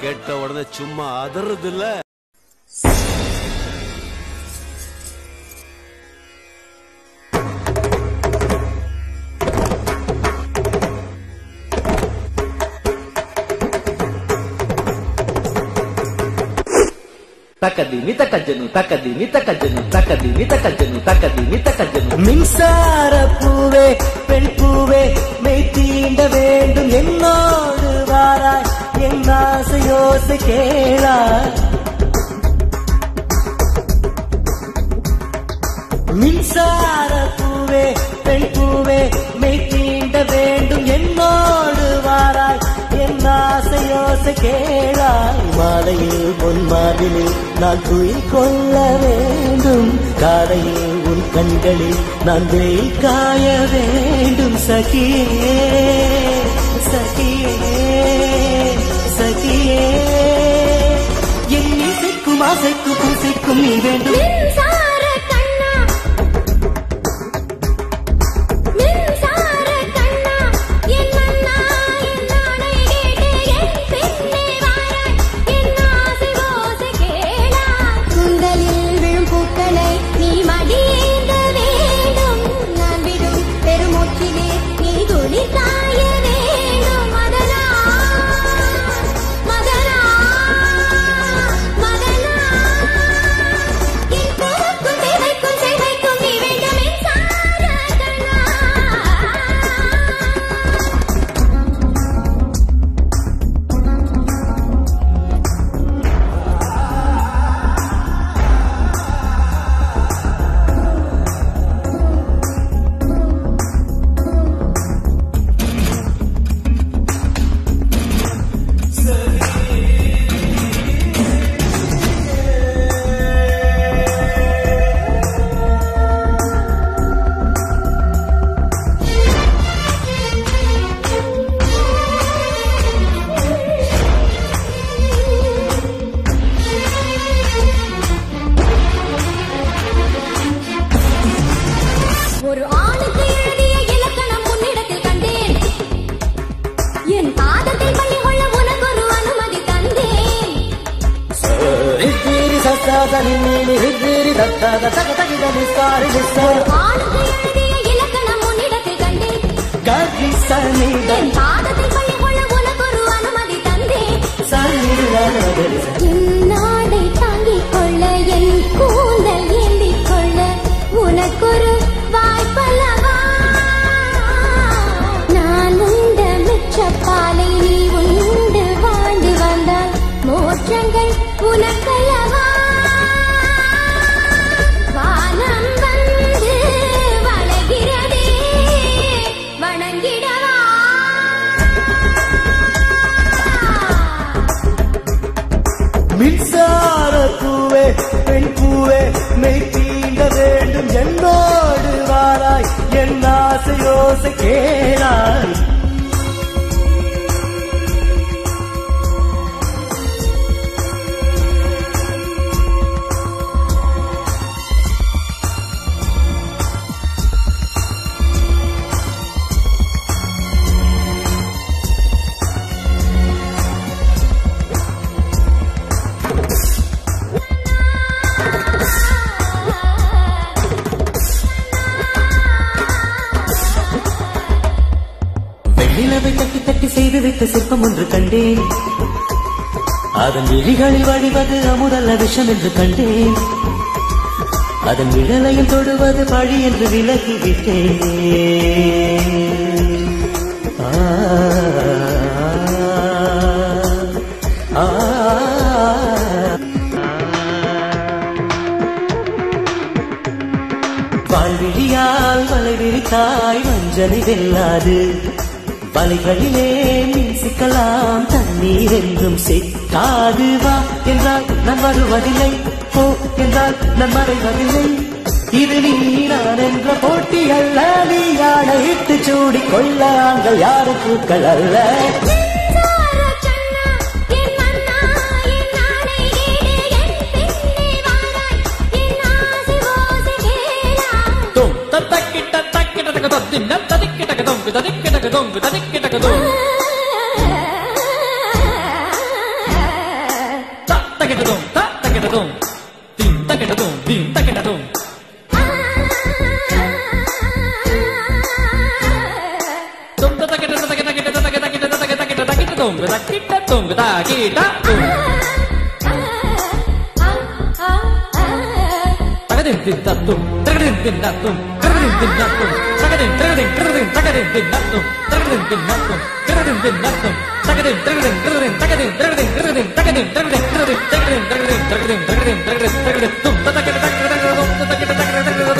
கேட்ட உடனே சும்மா அதறது இல்ல. தக்கதி தக்கஜனு தக்கதி தக்கஜனு தக்கதி தக்கஜனு தக்கதி தக்கஜனு மின்சார பூவே பெண் பூவே மெய் தீண்ட வேண்டும் என்னோடு வாராய் என் ஆசையோசை கேளாய். மின்சார பூவே பெண் பூவே மெய் தீண்ட வேண்டும் என்னோடு வாராய் என் ஆசையோசை கேளாய். மாலையில் பொன் மாதிரில் நான் துயில் கொள்ள வேண்டும், காலையில் உன் கண்களில் நான் வெயில் காய வேண்டும். சகியே சகியே சகியே என் இசைக்கும் ஆசைக்கும் பூசைக்கும் நீ வேண்டும். நாடை தாங்கிக் கொள்ள என் கூந்தல் ஏந்திக் கொள்ள உனக்கொரு வாய்ப்பல்லவா. நான் உண்ட மிச்சப்பாலை நீ உண்டு வாழ்ந்து வந்தால் மோற்றங்கள் உனக்கல்லவா. வானம் வந்து வளைகிறதே வணங்கிடவா. மின்சார பூவே பெண் பூவே மெய் தீண்ட வேண்டும் என்னோடு வாராய் என் ஆசையோசை கேளாய். நிலவை தட்டி தட்டி செய்து வைத்த சிற்பம் ஒன்று கண்டேன், அதன் விழிகளில் வழிவது அமுதல்ல விஷம் என்று கண்டேன், அதன் விழலையில் தொடுவது பழி என்று விலகிவிட்டேன். வாழ்விழியால் வலை விரித்தாய் வஞ்சனை வெல்லாது, வலைகளிலே மீன் சிக்கலாம் தண்ணீர் என்றும் சிக்காது. வா என்றால் நான் வருவதில்லை, போ என்றால் நான் மறைவதில்லை. இது நீ நான் என்ற போட்டி அல்ல, நீ யானையிட்டு சூடிக் கொள்ள நாங்கள் யாரும் பூக்கள் அல்ல. தொங்குதா கிட்ட தொங்குதா கீட்டா தகதின் தின்னத்தும் தகதின் தின்னத்தும் தகதின் தின்னத்தும் தகதின் தகதின் தகதின் தகதின் தின்னத்தும் தகதின் தின்னத்தும் தகதின் தின்னத்தும் தகதின் தகதின் தகதின் தகதின் தகதின் தகதின் தகதின் தகதின் தகதின் தகதின் தகதின் தகதின் தகதின் தகதின் தகதின் தும் தகதின் தகதின் தகதின் தகதின்